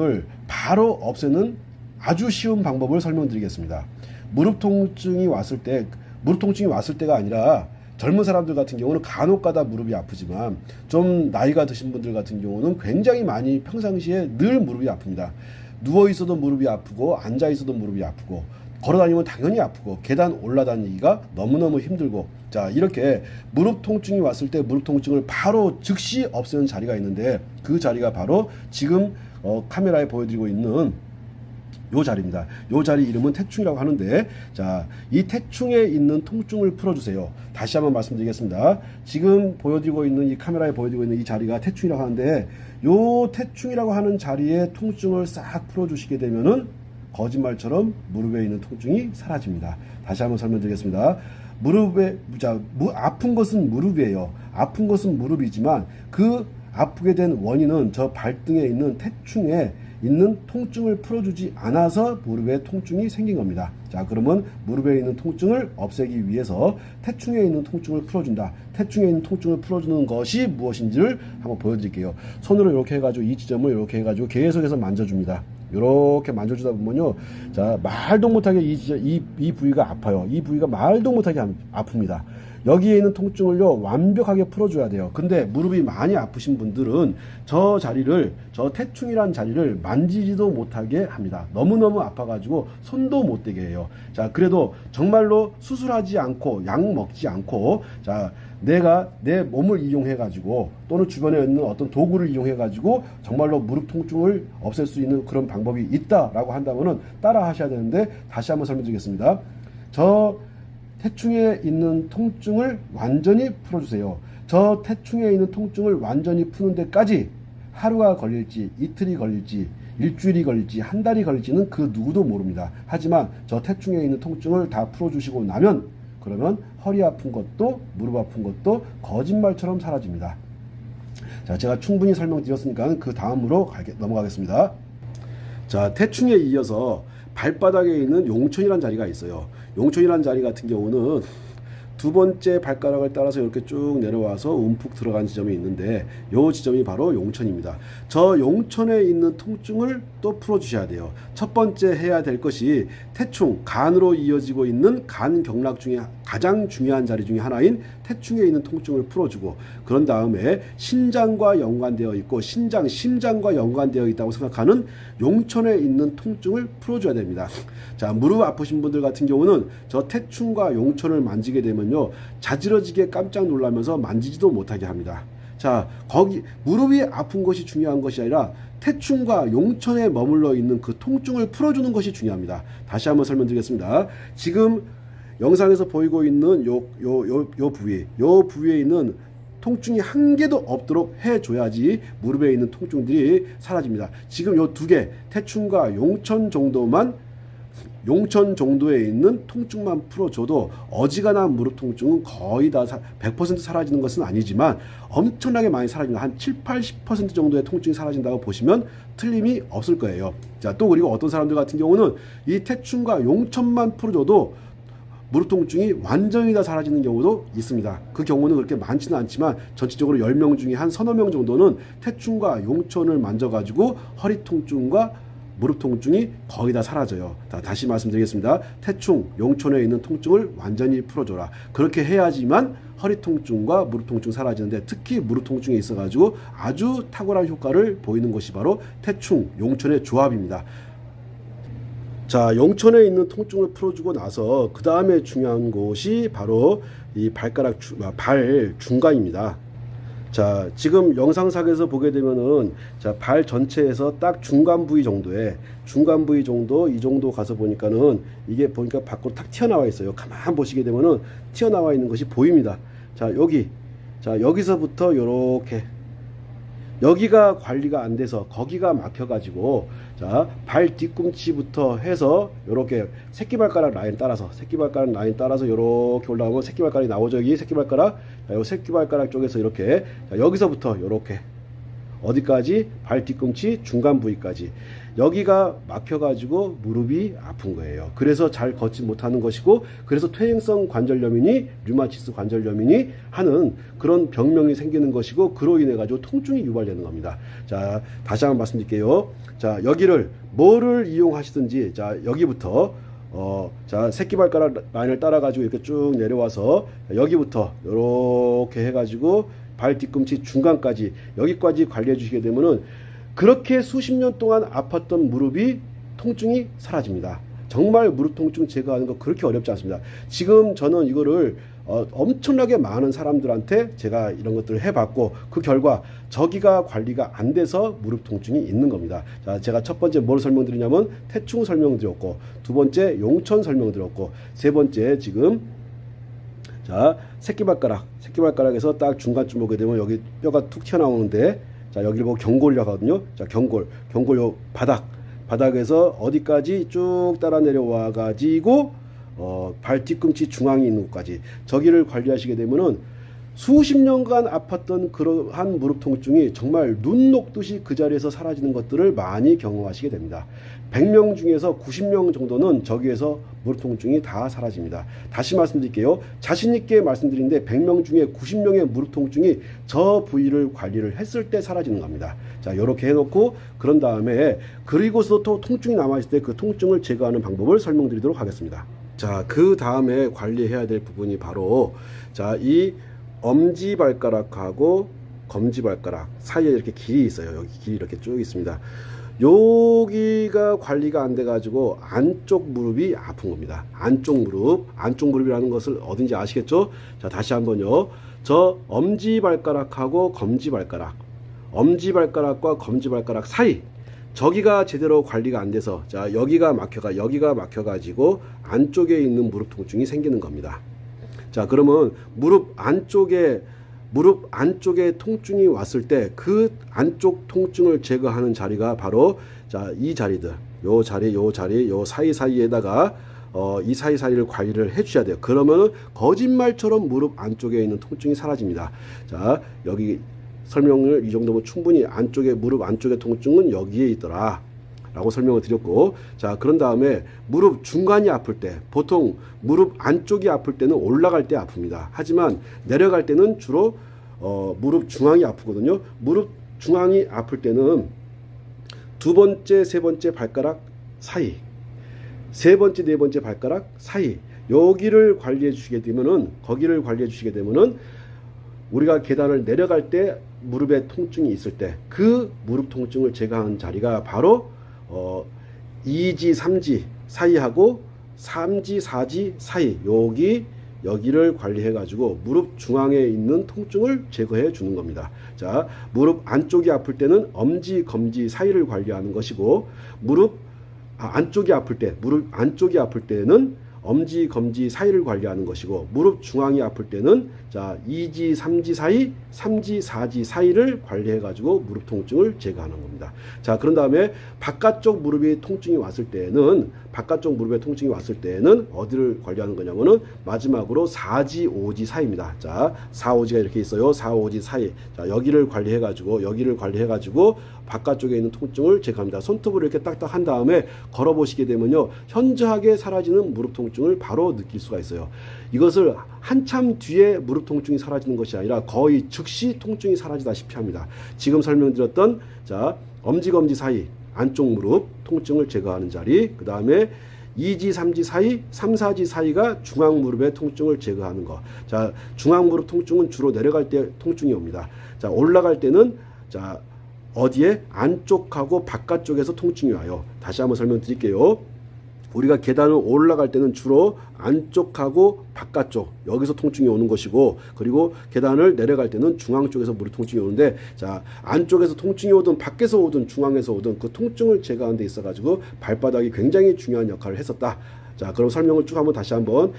을 바로 없애는 아주 쉬운 방법을 설명드리겠습니다. 무릎 통증이 왔을 때가 아니라 젊은 사람들 같은 경우는 간혹 가다 무릎이 아프지만 좀 나이가 드신 분들 같은 경우는 굉장히 많이 평상시에 늘 무릎이 아픕니다. 누워 있어도 무릎이 아프고 앉아 있어도 무릎이 아프고 걸어 다니면 당연히 아프고 계단 올라다니기가 너무너무 힘들고, 자, 이렇게 무릎 통증이 왔을 때 무릎 통증을 바로 즉시 없애는 자리가 있는데 그 자리가 바로 지금 카메라에 보여드리고 있는 요 자리입니다. 요 자리 이름은 태충이라고 하는데, 자, 이 태충에 있는 통증을 풀어주세요. 다시 한번 말씀드리겠습니다. 지금 보여드리고 있는 이 카메라에 보여드리고 있는 이 자리가 태충이라고 하는데, 요 태충이라고 하는 자리에 통증을 싹 풀어주시게 되면은 거짓말처럼 무릎에 있는 통증이 사라집니다. 다시 한번 설명드리겠습니다. 아픈 것은 무릎이에요. 아픈 것은 무릎이지만 그 아프게 된 원인은 저 발등에 있는 태충에 있는 통증을 풀어주지 않아서 무릎에 통증이 생긴 겁니다. 자, 그러면 무릎에 있는 통증을 없애기 위해서 태충에 있는 통증을 풀어준다. 태충에 있는 통증을 풀어주는 것이 무엇인지를 한번 보여드릴게요. 손으로 이렇게 해가지고 이 지점을 이렇게 해가지고 계속해서 만져줍니다. 이렇게 만져주다 보면요, 자, 말도 못하게 이 부위가 아파요. 이 부위가 말도 못하게 아픕니다. 여기에 있는 통증을요 완벽하게 풀어줘야 돼요. 근데 무릎이 많이 아프신 분들은 저 태충이라는 자리를 만지지도 못하게 합니다. 너무너무 아파가지고 손도 못 대게 해요. 자, 그래도 정말로 수술하지 않고 약 먹지 않고, 자, 내가 내 몸을 이용해 가지고 또는 주변에 있는 어떤 도구를 이용해 가지고 정말로 무릎 통증을 없앨 수 있는 그런 방법이 있다라고 한다면은 따라 하셔야 되는데, 다시 한번 설명드리겠습니다. 저 태충에 있는 통증을 완전히 풀어주세요. 저 태충에 있는 통증을 완전히 푸는 데까지 하루가 걸릴지, 이틀이 걸릴지, 일주일이 걸릴지, 한 달이 걸릴지는 그 누구도 모릅니다. 하지만 저 태충에 있는 통증을 다 풀어주시고 나면, 그러면 허리 아픈 것도 무릎 아픈 것도 거짓말처럼 사라집니다. 자, 제가 충분히 설명드렸으니까 그 다음으로 넘어가겠습니다. 자, 태충에 이어서 발바닥에 있는 용천이라는 자리가 있어요. 용천이라는 자리 같은 경우는 두 번째 발가락을 따라서 이렇게 쭉 내려와서 움푹 들어간 지점이 있는데, 이 지점이 바로 용천입니다. 저 용천에 있는 통증을 또 풀어주셔야 돼요. 첫 번째 해야 될 것이 태충, 간으로 이어지고 있는 간 경락 중에 가장 중요한 자리 중에 하나인 태충에 있는 통증을 풀어주고, 그런 다음에 신장과 연관되어 있고 심장과 연관되어 있다고 생각하는 용천에 있는 통증을 풀어줘야 됩니다. 자, 무릎 아프신 분들 같은 경우는 저 태충과 용천을 만지게 되면요 자지러지게 깜짝 놀라면서 만지지도 못하게 합니다. 자, 거기 무릎이 아픈 것이 중요한 것이 아니라 태충과 용천에 머물러 있는 그 통증을 풀어주는 것이 중요합니다. 다시 한번 설명드리겠습니다. 지금 영상에서 보이고 있는 요 부위에 있는 통증이 한 개도 없도록 해줘야지 무릎에 있는 통증들이 사라집니다. 지금 요 두 개, 태충과 용천 정도에 있는 통증만 풀어줘도 어지간한 무릎 통증은 거의 다 100% 사라지는 것은 아니지만 엄청나게 많이 사라집니다. 한 70-80% 정도의 통증이 사라진다고 보시면 틀림이 없을 거예요. 자, 또 그리고 어떤 사람들 같은 경우는 이 태충과 용천만 풀어줘도 무릎 통증이 완전히 다 사라지는 경우도 있습니다. 그 경우는 그렇게 많지는 않지만 전체적으로 10명 중에 한 서너 명 정도는 태충과 용천을 만져가지고 허리 통증과 무릎 통증이 거의 다 사라져요. 다시 말씀드리겠습니다. 태충, 용천에 있는 통증을 완전히 풀어줘라. 그렇게 해야지만 허리 통증과 무릎 통증 사라지는데, 특히 무릎 통증에 있어가지고 아주 탁월한 효과를 보이는 것이 바로 태충, 용천의 조합입니다. 자, 용천에 있는 통증을 풀어주고 나서 그 다음에 중요한 곳이 바로 이 발 중간입니다. 자, 지금 영상상에서 보게 되면은, 자, 발 전체에서 딱 중간 부위 정도, 이 정도 가서 보니까는 이게 보니까 밖으로 탁 튀어나와 있어요. 가만 보시게 되면은 튀어나와 있는 것이 보입니다. 자, 여기서부터 요렇게, 여기가 관리가 안 돼서 거기가 막혀가지고, 자, 발 뒤꿈치부터 해서 요렇게 새끼발가락 라인 따라서 요렇게 올라가면 새끼발가락이 나오죠. 여기 새끼발가락, 자, 요 새끼발가락 쪽에서 이렇게, 자, 여기서부터 요렇게 어디까지? 발 뒤꿈치 중간 부위까지. 여기가 막혀가지고 무릎이 아픈 거예요. 그래서 잘 걷지 못하는 것이고, 그래서 퇴행성 관절염이니 류마티스 관절염이니 하는 그런 병명이 생기는 것이고, 그로 인해 가지고 통증이 유발되는 겁니다. 자, 다시 한번 말씀드릴게요. 자, 여기를 뭐를 이용하시든지, 자, 여기부터 자, 새끼발가락 라인을 따라가지고 이렇게 쭉 내려와서 여기부터 이렇게 해가지고 발 뒤꿈치 중간까지 여기까지 관리해 주시게 되면은 그렇게 수십 년 동안 아팠던 무릎이 통증이 사라집니다. 정말 무릎 통증 제거하는 거 그렇게 어렵지 않습니다. 지금 저는 이거를 엄청나게 많은 사람들한테 제가 이런 것들을 해봤고, 그 결과 저기가 관리가 안 돼서 무릎 통증이 있는 겁니다. 자, 제가 첫 번째 뭘 설명드리냐면 태충 설명드렸고, 두 번째 용천 설명드렸고, 세 번째 지금 자, 새끼발가락에서 딱 중간쯤 오게 되면 여기 뼈가 툭 튀어나오는데, 자, 여기를 보고 경골이라고 하거든요. 자, 경골 요 바닥에서 어디까지 쭉 따라 내려와 가지고 발 뒤꿈치 중앙이 있는 곳까지 저기를 관리하시게 되면은 수십 년간 아팠던 그러한 무릎 통증이 정말 눈 녹듯이 그 자리에서 사라지는 것들을 많이 경험하시게 됩니다. 100명 중에서 90명 정도는 저기에서 무릎 통증이 다 사라집니다. 다시 말씀드릴게요. 자신 있게 말씀드리는데 100명 중에 90명의 무릎 통증이 저 부위를 관리를 했을 때 사라지는 겁니다. 자, 이렇게 해놓고 그런 다음에 그리고서 또 통증이 남아있을 때 그 통증을 제거하는 방법을 설명드리도록 하겠습니다. 자, 그 다음에 관리해야 될 부분이 바로 자, 이 엄지발가락하고 검지발가락 사이에 이렇게 길이 있어요. 여기 길이 이렇게 쭉 있습니다. 여기가 관리가 안 돼가지고 안쪽 무릎이 아픈 겁니다. 안쪽 무릎이라는 것을 어딘지 아시겠죠? 자, 다시 한번요. 저 엄지발가락하고 엄지발가락과 검지발가락 사이, 저기가 제대로 관리가 안 돼서 자, 여기가 막혀가지고 안쪽에 있는 무릎 통증이 생기는 겁니다. 자, 그러면 무릎 안쪽에 통증이 왔을 때 그 안쪽 통증을 제거하는 자리가 바로 자, 이 자리들, 요 사이사이에다가 이 사이사이를 관리를 해 주셔야 돼요. 그러면 거짓말처럼 무릎 안쪽에 있는 통증이 사라집니다. 자, 여기 설명을 이 정도면 충분히 무릎 안쪽의 통증은 여기에 있더라 라고 설명을 드렸고, 자, 그런 다음에 무릎 중간이 아플 때, 보통 무릎 안쪽이 아플 때는 올라갈 때 아픕니다. 하지만 내려갈 때는 주로 무릎 중앙이 아프거든요. 무릎 중앙이 아플 때는 두 번째, 세 번째 발가락 사이, 세 번째, 네 번째 발가락 사이, 여기를 관리해 주시게 되면은, 거기를 관리해 주시게 되면은 우리가 계단을 내려갈 때 무릎에 통증이 있을 때 그 무릎 통증을 제거하는 자리가 바로 2지, 3지 사이하고 3지, 4지 사이, 여기를 관리해 가지고 무릎 중앙에 있는 통증을 제거해 주는 겁니다. 자, 무릎 안쪽이 아플 때는 엄지, 검지 사이를 관리하는 것이고, 무릎 안쪽이 아플 때는 엄지, 검지 사이를 관리하는 것이고, 무릎 중앙이 아플 때는 자, 2지, 3지 사이, 3지, 4지 사이를 관리해 가지고 무릎 통증을 제거하는 겁니다. 자, 그런 다음에 바깥쪽 무릎에 통증이 왔을 때는 어디를 관리하는 거냐면은 마지막으로 4지, 5지 사이입니다. 자, 4, 5지가 이렇게 있어요. 4, 5지 사이. 자, 여기를 관리해 가지고 바깥쪽에 있는 통증을 제거합니다. 손톱으로 이렇게 딱딱 한 다음에 걸어 보시게 되면요, 현저하게 사라지는 무릎 통증을 바로 느낄 수가 있어요. 이것을 한참 뒤에 무릎 통증이 사라지는 것이 아니라 거의 즉시 통증이 사라지다시피 합니다. 지금 설명드렸던 자, 엄지, 검지 사이 안쪽 무릎 통증을 제거하는 자리, 그 다음에 2지, 3지 사이, 3, 4지 사이가 중앙 무릎의 통증을 제거하는 거. 자, 중앙 무릎 통증은 주로 내려갈 때 통증이 옵니다. 자, 올라갈 때는 자, 어디에? 안쪽하고 바깥쪽에서 통증이 와요. 다시 한번 설명드릴게요. 우리가 계단을 올라갈 때는 주로 안쪽하고 바깥쪽, 여기서 통증이 오는 것이고, 그리고 계단을 내려갈 때는 중앙 쪽에서 무릎 통증이 오는데, 자, 안쪽에서 통증이 오든 밖에서 오든 중앙에서 오든 그 통증을 제거하는 데 있어 가지고 발바닥이 굉장히 중요한 역할을 했었다. 자, 그럼 설명을 쭉 한번 다시 한번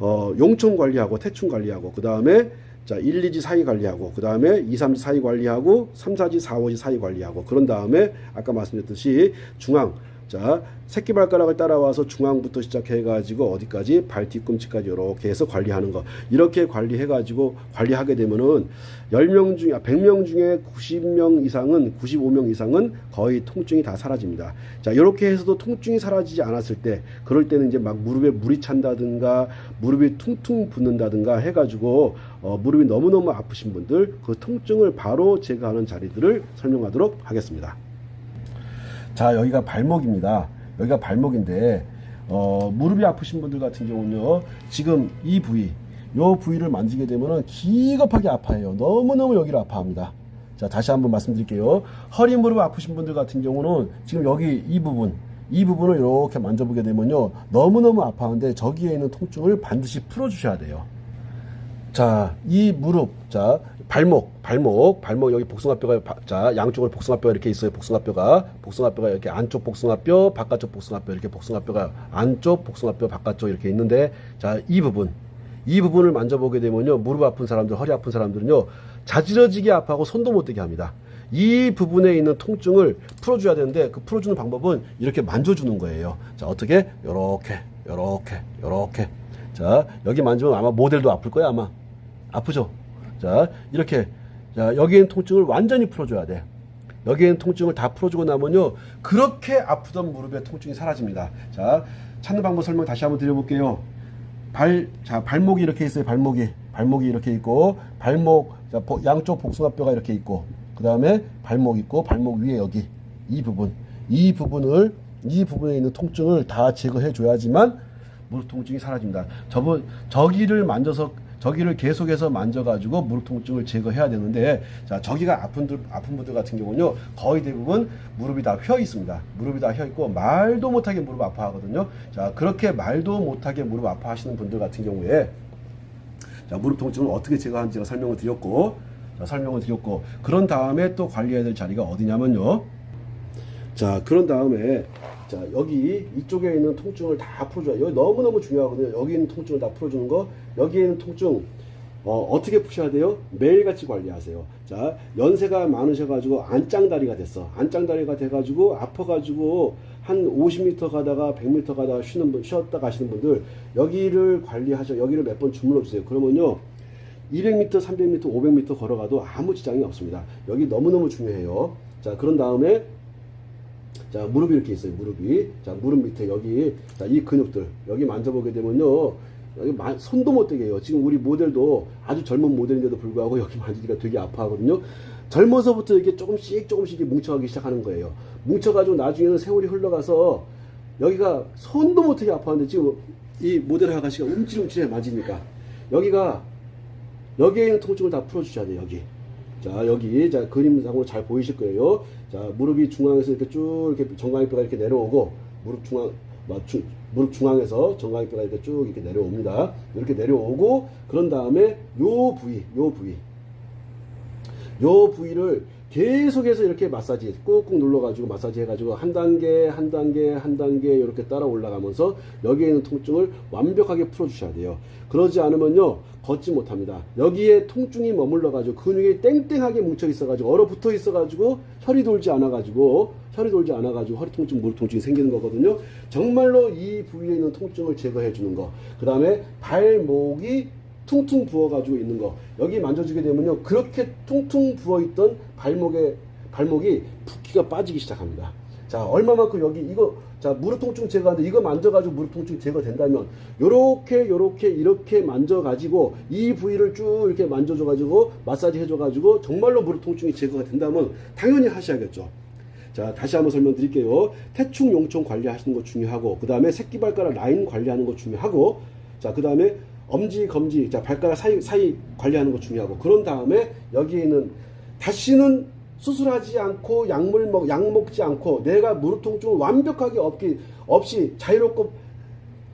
용촌 관리하고 태충 관리하고, 그 다음에 자, 1, 2지 사이 관리하고, 그 다음에 2, 3지 사이 관리하고, 3, 4지, 4, 5지 사이 관리하고, 그런 다음에 아까 말씀드렸듯이 중앙 자, 새끼발가락을 따라와서 중앙부터 시작해가지고 어디까지 발 뒤꿈치까지 이렇게 해서 관리하는 거. 이렇게 관리해가지고 관리하게 되면은 10명 중에 100명 중에 90명 이상은 95명 이상은 거의 통증이 다 사라집니다. 자, 이렇게 해서도 통증이 사라지지 않았을 때 그럴 때는 이제 막 무릎에 물이 찬다든가 무릎이 퉁퉁 붓는다든가 해가지고 무릎이 너무너무 아프신 분들 그 통증을 바로 제거하는 자리들을 설명하도록 하겠습니다. 자, 여기가 발목입니다. 여기가 발목인데 무릎이 아프신 분들 같은 경우는요, 지금 이 부위, 요 부위를 만지게 되면은 기겁하게 아파해요. 너무너무 여기를 아파합니다. 자, 다시 한번 말씀드릴게요. 허리 무릎 아프신 분들 같은 경우는 지금 여기 이 부분을 이렇게 만져보게 되면요, 너무너무 아파하는데 저기에 있는 통증을 반드시 풀어주셔야 돼요. 자, 이 무릎, 자, 발목 여기 복숭아뼈가, 자, 양쪽으로 복숭아뼈가 이렇게 있어요. 복숭아뼈가 이렇게 안쪽 복숭아뼈, 바깥쪽 복숭아뼈, 이렇게 복숭아뼈가 안쪽 복숭아뼈, 바깥쪽 이렇게 있는데, 자, 이 부분을 만져보게 되면요, 무릎 아픈 사람들, 허리 아픈 사람들은요, 자지러지게 아파하고 손도 못 대게 합니다. 이 부분에 있는 통증을 풀어줘야 되는데, 그 풀어주는 방법은 이렇게 만져주는 거예요. 자, 어떻게? 요렇게. 자, 여기 만지면 아마 모델도 아플 거야, 아마. 아프죠? 자, 이렇게. 자, 여기에 있는 통증을 완전히 풀어줘야 돼. 여기에 있는 통증을 다 풀어주고 나면요, 그렇게 아프던 무릎의 통증이 사라집니다. 자, 찾는 방법 설명 다시 한번 드려볼게요. 발목이 이렇게 있어요. 발목이 이렇게 있고, 자, 양쪽 복숭아뼈가 이렇게 있고, 그 다음에 발목 있고, 발목 위에 여기, 이 부분에 있는 통증을 다 제거해 줘야지만 무릎 통증이 사라집니다. 저기를 계속해서 만져가지고 무릎 통증을 제거해야 되는데, 자, 저기가 아픈 분들 같은 경우는요, 거의 대부분 무릎이 다 휘어 있습니다. 무릎이 다 휘어 있고 말도 못하게 무릎 아파하거든요. 자, 그렇게 말도 못하게 무릎 아파하시는 분들 같은 경우에, 자, 무릎 통증을 어떻게 제거하는지 제가 설명을 드렸고, 그런 다음에 또 관리해야 될 자리가 어디냐면요. 자, 그런 다음에, 자, 여기 이쪽에 있는 통증을 다 풀어줘요. 여기 너무너무 중요하거든요. 여기 있는 통증을 다 풀어주는 거. 여기에 있는 통증 어떻게 푸셔야 돼요? 매일같이 관리하세요. 자, 연세가 많으셔가지고 안짱다리가 됐어. 안짱다리가 돼가지고 아파가지고 한 50m 가다가 100m 가다가 쉬었다 가시는 분들, 여기를 여기를 몇 번 주물러 주세요. 그러면요, 200m, 300m, 500m 걸어가도 아무 지장이 없습니다. 여기 너무너무 중요해요. 자, 그런 다음에, 자, 무릎이 이렇게 있어요. 자, 무릎 밑에 여기, 자, 이 근육들 여기 만져보게 되면요, 여기 손도 못 대게 해요. 지금 우리 모델도 아주 젊은 모델인데도 불구하고 여기 만지기가 되게 아파하거든요. 젊어서부터 이렇게 조금씩 뭉쳐가기 시작하는 거예요. 뭉쳐가지고 나중에는 세월이 흘러가서 여기가 손도 못 대게 아파하는데, 지금 이 모델 아가씨가 움찔움찔해 만지니까 여기에 있는 통증을 다 풀어주셔야 돼요. 자, 여기, 자, 그림상으로 잘 보이실 거예요. 자, 무릎이 중앙에서 이렇게 쭉, 이렇게 정강이뼈가 이렇게 내려오고, 무릎 중앙에서 정강이뼈가 이렇게 쭉 이렇게 내려옵니다. 이렇게 내려오고, 그런 다음에 요 부위를 계속해서 이렇게 마사지, 꾹꾹 눌러가지고 마사지 해가지고 한 단계 이렇게 따라 올라가면서 여기에 있는 통증을 완벽하게 풀어주셔야 돼요. 그러지 않으면요, 걷지 못합니다. 여기에 통증이 머물러가지고 근육이 땡땡하게 뭉쳐 있어가지고 얼어붙어 있어가지고 혈이 돌지 않아가지고 허리 통증, 무릎 통증이 생기는 거거든요. 정말로 이 부위에 있는 통증을 제거해 주는 거. 그 다음에 발목이 퉁퉁 부어가지고 있는 거, 여기 만져주게 되면요, 그렇게 퉁퉁 부어있던 발목이 붓기가 빠지기 시작합니다. 자, 얼마만큼 자, 무릎 통증 제거하는데 이거 만져가지고 무릎 통증 제거된다면, 이렇게 만져가지고 이 부위를 쭉 이렇게 만져줘가지고 마사지 해줘가지고 정말로 무릎 통증이 제거가 된다면 당연히 하셔야겠죠. 자, 다시 한번 설명드릴게요. 태충 용총 관리하시는 거 중요하고, 그 다음에 새끼발가락 라인 관리하는 거 중요하고, 자, 그 다음에 엄지, 검지, 자, 발가락 사이 관리하는 거 중요하고, 그런 다음에 여기에는 다시는 수술하지 않고 약 먹지 않고 내가 무릎 통증을 완벽하게 없이 자유롭고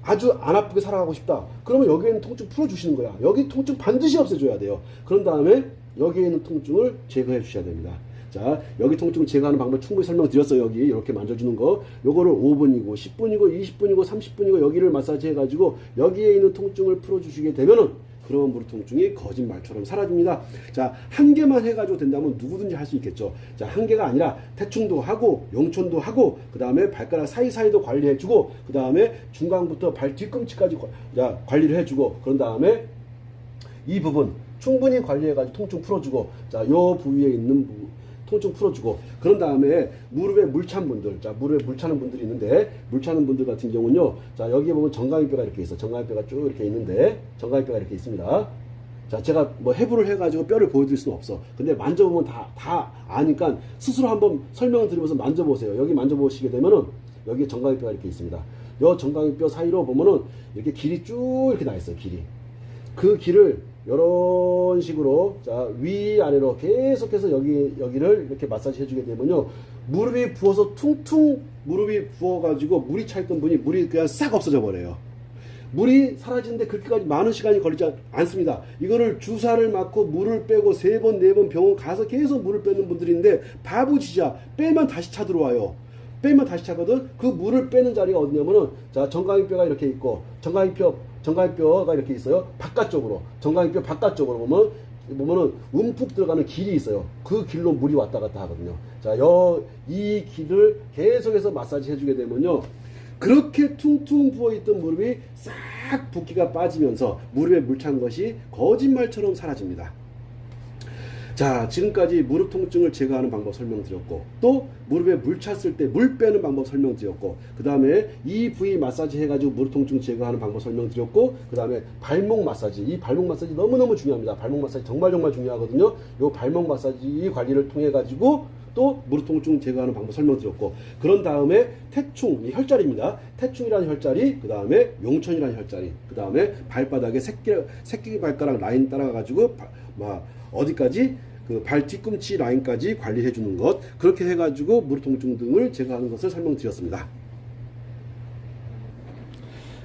아주 안 아프게 살아가고 싶다. 그러면 여기에는 통증 풀어주시는 거야. 여기 통증 반드시 없애줘야 돼요. 그런 다음에 여기에 있는 통증을 제거해 주셔야 됩니다. 자, 여기 통증 제거하는 방법 충분히 설명드렸어요. 여기 이렇게 만져주는 거, 요거를 5분이고 10분이고 20분이고 30분이고 여기를 마사지 해가지고 여기에 있는 통증을 풀어주시게 되면은 그런 무릎 통증이 거짓말처럼 사라집니다. 자, 한 개만 해가지고 된다면 누구든지 할 수 있겠죠. 자, 한 개가 아니라 태충도 하고 용촌도 하고 그 다음에 발가락 사이사이도 관리해주고 그 다음에 중간부터 발 뒤꿈치까지 관리를 해주고 그런 다음에 이 부분 충분히 관리해가지고 통증 풀어주고 자, 요 부위에 있는 통증 풀어주고 그런 다음에 무릎에 물 찬 분들, 자, 무릎에 물 차는 분들이 있는데 물 차는 분들 같은 경우는요, 자, 여기에 보면 정강이뼈가 이렇게 있어. 정강이뼈가 쭉 이렇게 있는데 정강이뼈가 이렇게 있습니다. 자, 제가 뭐 해부를 해가지고 뼈를 보여드릴 수는 없어. 근데 만져보면 다 아니까 스스로 한번 설명을 드리면서 만져보세요. 여기 만져보시게 되면은 여기 정강이뼈가 이렇게 있습니다. 요 정강이뼈 사이로 보면은 이렇게 길이 쭉 이렇게 나 있어요. 길이. 그 길을 이런 식으로 자, 위아래로 계속해서 여기를 이렇게 마사지 해주게 되면요, 무릎이 부어서 퉁퉁 무릎이 부어가지고 물이 차있던 분이 물이 그냥 싹 없어져 버려요. 물이 사라지는데 그렇게까지 많은 시간이 걸리지 않습니다. 이거를 주사를 맞고 물을 빼고 3번 4번 병원 가서 계속 물을 빼는 분들인데 바보지자 빼면 다시 차 들어와요. 빼면 다시 차거든. 그 물을 빼는 자리가 어디냐면은 자, 정강이뼈가 이렇게 있고 정강이뼈가 이렇게 있어요. 바깥쪽으로 정강이뼈 바깥쪽으로 보면은 움푹 들어가는 길이 있어요. 그 길로 물이 왔다 갔다 하거든요. 자, 이 길을 계속해서 마사지 해주게 되면요, 그렇게 퉁퉁 부어있던 무릎이 싹 붓기가 빠지면서 무릎에 물 찬 것이 거짓말처럼 사라집니다. 자, 지금까지 무릎 통증을 제거하는 방법 설명드렸고 또 무릎에 물 찼을 때 물 빼는 방법 설명드렸고 그 다음에 이 부위 마사지 해가지고 무릎 통증 제거하는 방법 설명드렸고 그 다음에 발목 마사지, 이 발목 마사지 너무너무 중요합니다. 발목 마사지 정말 중요하거든요. 이 발목 마사지 관리를 통해 가지고 또 무릎 통증 제거하는 방법 설명드렸고 그런 다음에 태충, 이 혈자리입니다. 태충이라는 혈자리, 그 다음에 용천이라는 혈자리, 그 다음에 발바닥에 새끼 발가락 라인 따라가 가지고 어디까지 그 발 뒤꿈치 라인까지 관리해 주는 것, 그렇게 해 가지고 무릎 통증 등을 제거하는 것을 설명드렸습니다.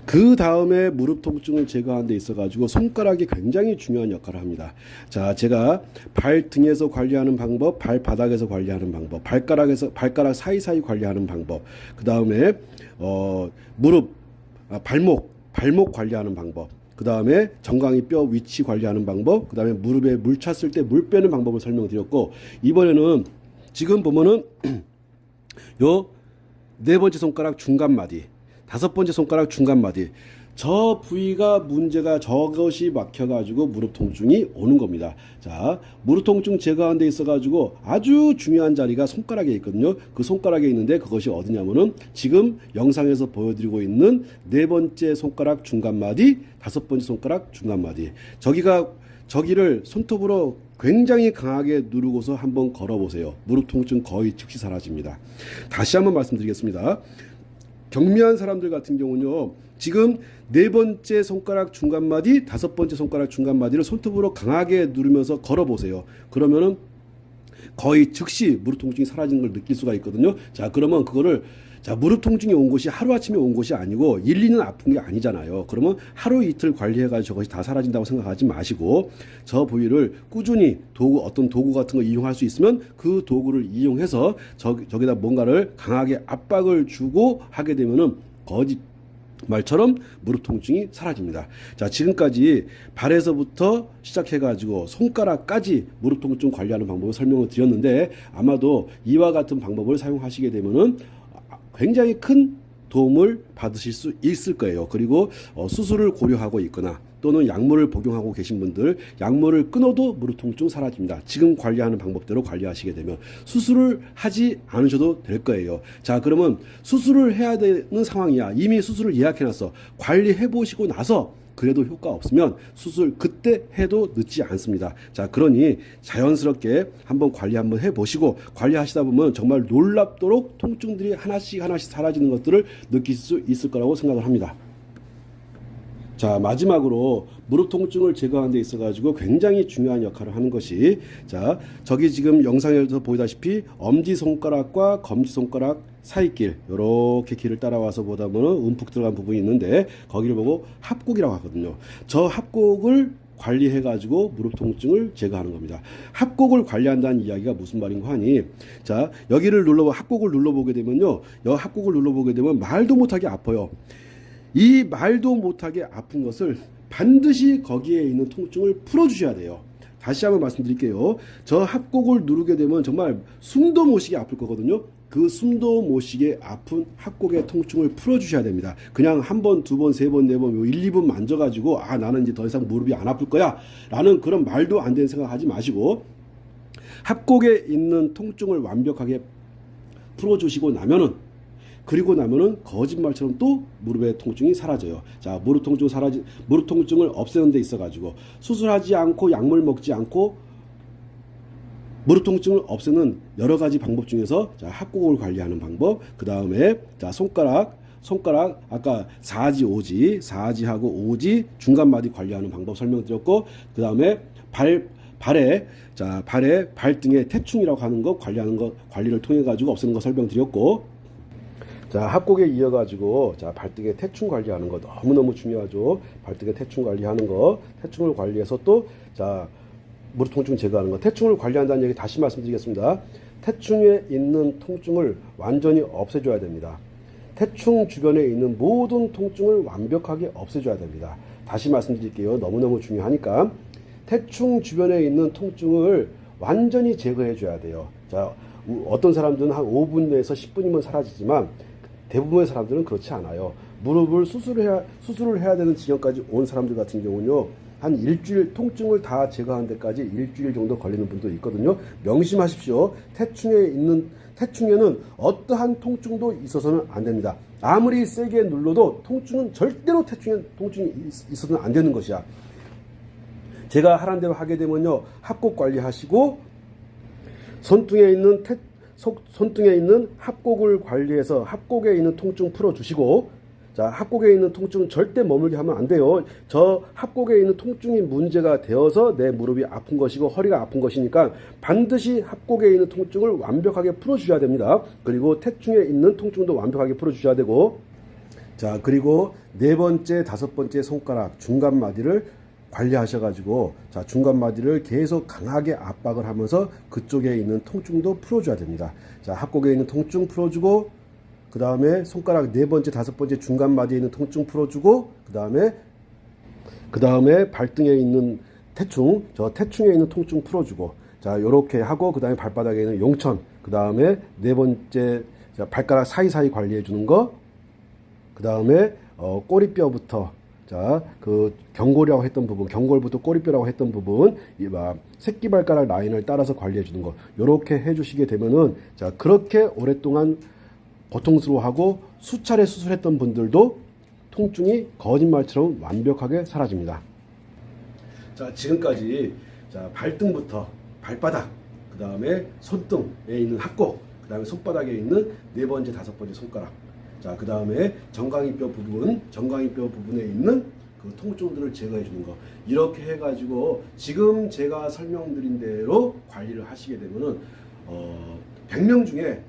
그 다음에 무릎 통증을 제거하는 데 있어 가지고 손가락이 굉장히 중요한 역할을 합니다. 자, 제가 발등에서 관리하는 방법, 발바닥에서 관리하는 방법, 발가락 사이사이 관리하는 방법, 그 다음에 발목 관리하는 방법, 그 다음에 정강이 뼈 위치 관리하는 방법, 그 다음에 무릎에 물 찼을 때 물 빼는 방법을 설명드렸고 이번에는 지금 보면은 요 4번째 손가락 중간마디, 5번째 손가락 중간마디, 저 부위가 문제가 저것이 막혀가지고 무릎 통증이 오는 겁니다. 자, 무릎 통증 제거하는 데 있어가지고 아주 중요한 자리가 손가락에 있거든요. 그 손가락에 있는데 그것이 어디냐면은 지금 영상에서 보여드리고 있는 4번째 손가락 중간마디, 5번째 손가락 중간마디. 저기를 손톱으로 굉장히 강하게 누르고서 한번 걸어보세요. 무릎 통증 거의 즉시 사라집니다. 다시 한번 말씀드리겠습니다. 경미한 사람들 같은 경우는요, 지금 4번째 손가락 중간마디, 5번째 손가락 중간마디를 손톱으로 강하게 누르면서 걸어보세요. 그러면은 거의 즉시 무릎 통증이 사라지는 걸 느낄 수가 있거든요. 자, 그러면 그거를 무릎 통증이 온 것이 하루아침에 온 것이 아니고 1, 2년 아픈 게 아니잖아요. 그러면 하루 이틀 관리해가지고 저것이 다 사라진다고 생각하지 마시고 저 부위를 꾸준히 어떤 도구 같은 거 이용할 수 있으면 그 도구를 이용해서 저기다 뭔가를 강하게 압박을 주고 하게 되면은 거짓말처럼 무릎 통증이 사라집니다. 자, 지금까지 발에서부터 시작해가지고 손가락까지 무릎 통증 관리하는 방법을 설명을 드렸는데 아마도 이와 같은 방법을 사용하시게 되면은 굉장히 큰 도움을 받으실 수 있을 거예요. 그리고 수술을 고려하고 있거나 또는 약물을 복용하고 계신 분들, 약물을 끊어도 무릎 통증 사라집니다. 지금 관리하는 방법대로 관리하시게 되면 수술을 하지 않으셔도 될 거예요. 자, 그러면 수술을 해야 되는 상황이야. 이미 수술을 예약해놨어. 관리해 보시고 나서 그래도 효과 없으면 수술 그때 해도 늦지 않습니다. 자, 그러니 자연스럽게 한번 관리 한번 해보시고 관리하시다 보면 정말 놀랍도록 통증들이 하나씩 사라지는 것들을 느낄 수 있을 거라고 생각을 합니다. 자, 마지막으로 무릎 통증을 제거하는 데 있어 가지고 굉장히 중요한 역할을 하는 것이, 자, 저기 지금 영상에서 보이다시피 엄지손가락과 검지손가락 사이길, 요렇게 길을 따라와서 보다 보면 움푹 들어간 부분이 있는데 거기를 보고 합곡이라고 하거든요. 저 합곡을 관리해 가지고 무릎 통증을 제거하는 겁니다. 합곡을 관리한다는 이야기가 무슨 말인가 하니, 자, 합곡을 눌러보게 되면요, 합곡을 눌러보게 되면 말도 못하게 아파요. 이 말도 못하게 아픈 것을 반드시 거기에 있는 통증을 풀어주셔야 돼요. 다시 한번 말씀드릴게요. 저 합곡을 누르게 되면 정말 숨도 못 쉬게 아플 거거든요. 그 숨도 못 쉬게 아픈 합곡의 통증을 풀어주셔야 됩니다. 그냥 한 번, 두 번, 세 번, 네 번, 1, 2분 만져가지고 나는 이제 더 이상 무릎이 안 아플 거야 라는 그런 말도 안 되는 생각 하지 마시고, 합곡에 있는 통증을 완벽하게 풀어주시고 나면은, 그리고 나면은 거짓말처럼 또 무릎의 통증이 사라져요. 자, 무릎 통증을 없애는 데 있어가지고 수술하지 않고 약물 먹지 않고 무릎 통증을 없애는 여러 가지 방법 중에서, 자, 합곡을 관리하는 방법, 그 다음에 자, 손가락 아까 4지 5지 4지하고 5지 중간 마디 관리하는 방법 설명드렸고, 그 다음에 발에 발등에 태충이라고 하는 거 관리를 통해 가지고 없애는 거 설명드렸고, 자, 합곡에 이어가지고, 자, 발등에 태충 관리하는 거 너무너무 중요하죠. 발등에 태충 관리하는 거, 태충을 관리해서 또, 자, 무릎 통증 제거하는 거. 태충을 관리한다는 얘기 다시 말씀드리겠습니다. 태충에 있는 통증을 완전히 없애줘야 됩니다. 태충 주변에 있는 모든 통증을 완벽하게 없애줘야 됩니다. 다시 말씀드릴게요. 너무너무 중요하니까. 태충 주변에 있는 통증을 완전히 제거해줘야 돼요. 자, 어떤 사람들은 한 5분 내에서 10분이면 사라지지만, 대부분의 사람들은 그렇지 않아요. 무릎을 수술을 해야 되는 지경까지 온 사람들 같은 경우는요, 한 일주일, 통증을 다 제거하는 데까지 일주일 정도 걸리는 분도 있거든요. 명심하십시오. 태충에는 어떠한 통증도 있어서는 안 됩니다. 아무리 세게 눌러도 통증은 절대로 통증이 있어서는 안 되는 것이야. 제가 하라는 대로 하게 되면요, 합곡 관리하시고, 손등에 있는 합곡을 관리해서 합곡에 있는 통증 풀어주시고, 자, 합곡에 있는 통증은 절대 머물게 하면 안 돼요. 저 합곡에 있는 통증이 문제가 되어서 내 무릎이 아픈 것이고 허리가 아픈 것이니까 반드시 합곡에 있는 통증을 완벽하게 풀어주셔야 됩니다. 그리고 태충에 있는 통증도 완벽하게 풀어주셔야 되고, 자, 그리고 네 번째, 다섯 번째 손가락 중간 마디를 관리하셔가지고, 자, 중간 마디를 계속 강하게 압박을 하면서 그쪽에 있는 통증도 풀어줘야 됩니다. 자, 합곡에 있는 통증 풀어주고, 그 다음에 손가락 네 번째, 다섯 번째 중간 마디에 있는 통증 풀어주고, 그 다음에 발등에 있는 저 태충에 있는 통증 풀어주고, 자, 요렇게 하고, 그 다음에 발바닥에 있는 용천, 그 다음에 네 번째, 자, 발가락 사이사이 관리해 주는 거, 그 다음에 꼬리뼈부터, 자, 그 경골이라고 했던 부분, 경골부터 꼬리뼈라고 했던 부분, 새끼발가락 라인을 따라서 관리해 주는 거, 요렇게 해 주시게 되면은, 자, 그렇게 오랫동안 고통스러워하고 수차례 수술했던 분들도 통증이 거짓말처럼 완벽하게 사라집니다. 자, 지금까지, 자, 발등부터 발바닥, 그 다음에 손등에 있는 합곡, 그 다음에 손바닥에 있는 네 번째, 다섯 번째 손가락, 자, 그 다음에 정강이뼈 부분에 있는 그 통증들을 제거해 주는 거, 이렇게 해가지고 지금 제가 설명드린 대로 관리를 하시게 되면은 100명 중에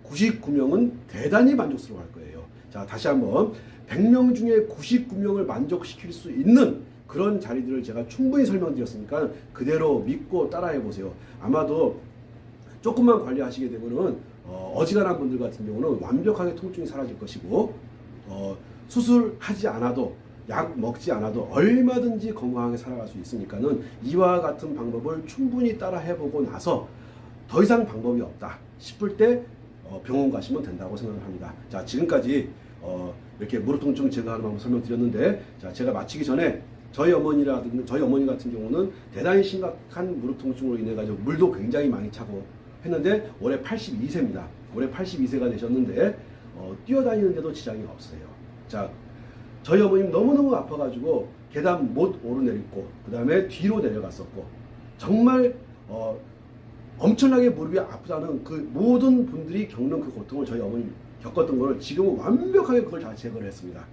99명은 대단히 만족스러워할 거예요. 자, 다시 한번 100명 중에 99명을 만족시킬 수 있는 그런 자리들을 제가 충분히 설명드렸으니까 그대로 믿고 따라해 보세요. 아마도 조금만 관리하시게 되면은 어지간한 분들 같은 경우는 완벽하게 통증이 사라질 것이고, 수술하지 않아도, 약 먹지 않아도 얼마든지 건강하게 살아갈 수 있으니까는 이와 같은 방법을 충분히 따라 해보고 나서 더 이상 방법이 없다 싶을 때 병원 가시면 된다고 생각을 합니다. 자, 지금까지 이렇게 무릎 통증 제거하는 방법 설명드렸는데, 자, 제가 마치기 전에 저희 어머니 같은 경우는 대단히 심각한 무릎 통증으로 인해 가지고 물도 굉장히 많이 차고 했는데 올해 82세입니다. 올해 82세가 되셨는데 뛰어다니는데도 지장이 없어요. 자, 저희 어머님 너무너무 아파가지고 계단 못 오르내리고, 그 다음에 뒤로 내려갔었고, 정말 엄청나게 무릎이 아프다는 그 모든 분들이 겪는 그 고통을 저희 어머니 겪었던 거를 지금은 완벽하게 그걸 다 제거를 했습니다.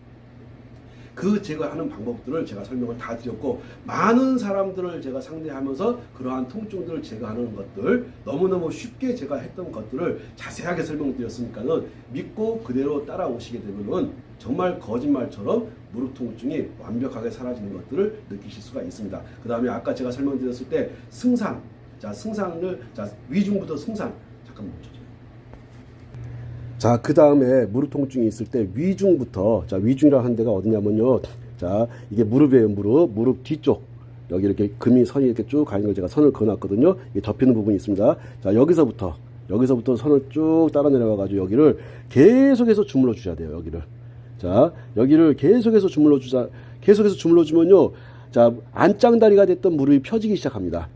그 제거하는 방법들을 제가 설명을 다 드렸고, 많은 사람들을 제가 상대하면서 그러한 통증들을 제거하는 것들, 너무너무 쉽게 제가 했던 것들을 자세하게 설명드렸으니까는 믿고 그대로 따라오시게 되면은 정말 거짓말처럼 무릎 통증이 완벽하게 사라지는 것들을 느끼실 수가 있습니다. 그 다음에 아까 제가 설명드렸을 때 승상, 자, 위중부터 승상, 잠깐만 멈춰줘요. 자, 그 다음에 무릎 통증이 있을 때 위중부터, 자, 위중이라고 하는 데가 어디냐면요, 자, 이게 무릎이에요. 무릎 뒤쪽. 여기 이렇게 금이 선이 이렇게 쭉 가는 걸 제가 선을 그어놨거든요. 이게 접히는 부분이 있습니다. 자, 여기서부터 선을 쭉 따라 내려와가지고 여기를 계속해서 주물러 주셔야 돼요. 여기를. 자, 여기를 계속해서 주물러 주면요. 자, 안짱다리가 됐던 무릎이 펴지기 시작합니다.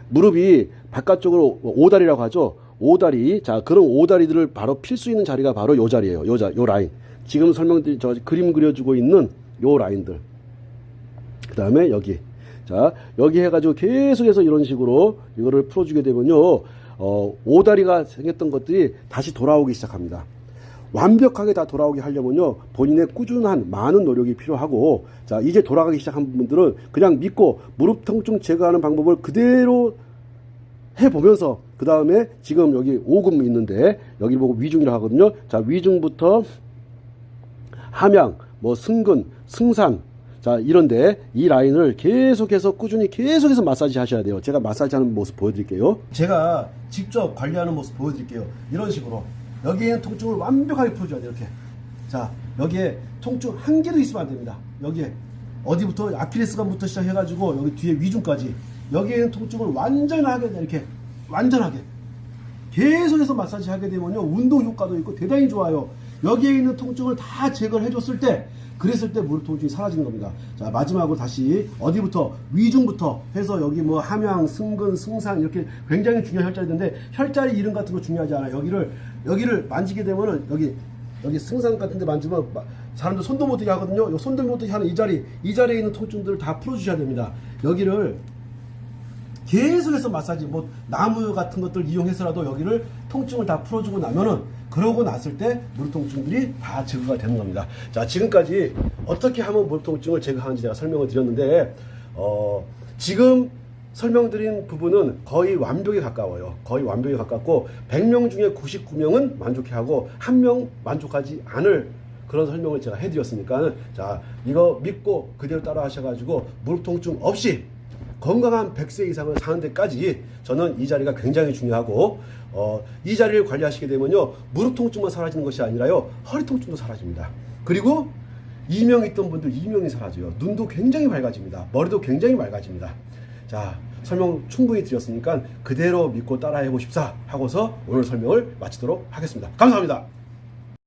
무릎이 바깥쪽으로 오다리라고 하죠. 오다리. 자, 그런 오다리들을 바로 필 수 있는 자리가 바로 요 자리예요. 요 라인. 지금 설명드린 저 그림 그려주고 있는 요 라인들. 그 다음에 여기. 자, 여기 해가지고 계속해서 이런 식으로 이거를 풀어주게 되면요. 오다리가 생겼던 것들이 다시 돌아오기 시작합니다. 완벽하게 다 돌아오게 하려면요. 본인의 꾸준한 많은 노력이 필요하고, 자, 이제 돌아가기 시작한 분들은 그냥 믿고 무릎 통증 제거하는 방법을 그대로 해보면서, 그 다음에 지금 여기 오금 있는데, 여기 보고 위중이라고 하거든요. 자, 위중부터 함양, 뭐 승근, 승산, 자, 이런데 이 라인을 계속해서 꾸준히 계속해서 마사지 하셔야 돼요. 제가 마사지 하는 모습 보여드릴게요. 제가 직접 관리하는 모습 보여드릴게요. 이런 식으로. 여기에는 통증을 완벽하게 풀어줘야 돼요. 이렇게. 자, 여기에 통증 한 개도 있으면 안 됩니다. 여기에 어디부터 아킬레스건부터 시작해가지고 여기 뒤에 위중까지 여기에는 통증을 완전하게 이렇게 완전하게 계속해서 마사지 하게 되면요 운동 효과도 있고 대단히 좋아요. 여기에 있는 통증을 다 제거를 해줬을 때, 그랬을 때 무릎 통증이 사라지는 겁니다. 자, 마지막으로 다시 어디부터 위중부터 해서 여기 뭐 함양, 승근, 승산 이렇게 굉장히 중요한 혈자리인데, 혈자리 이름 같은 거 중요하지 않아요. 여기를 만지게 되면은 여기 승산 같은 데 만지면 사람들 손도 못 대게 하거든요. 요 손도 못 대게 하는 이 자리에 있는 통증들을 다 풀어주셔야 됩니다. 여기를 계속해서 마사지, 뭐 나무 같은 것들 이용해서라도 여기를 통증을 다 풀어주고 나면은, 그러고 났을 때 무릎 통증들이 다 제거가 되는 겁니다. 자, 지금까지 어떻게 하면 무릎 통증을 제거하는지 제가 설명을 드렸는데, 지금 설명드린 부분은 거의 완벽에 가까워요. 거의 완벽에 가깝고 100명 중에 99명은 만족해하고 1명 만족하지 않을 그런 설명을 제가 해드렸으니까, 자, 이거 믿고 그대로 따라 하셔가지고 무릎 통증 없이 건강한 100세 이상을 사는 데까지 저는 이 자리가 굉장히 중요하고, 이 자리를 관리하시게 되면요 무릎 통증만 사라지는 것이 아니라요 허리 통증도 사라집니다. 그리고 이명 있던 분들 이명이 사라져요. 눈도 굉장히 밝아집니다. 머리도 굉장히 맑아집니다. 자, 설명 충분히 드렸으니까 그대로 믿고 따라해 보십사 하고서 오늘 설명을 마치도록 하겠습니다. 감사합니다.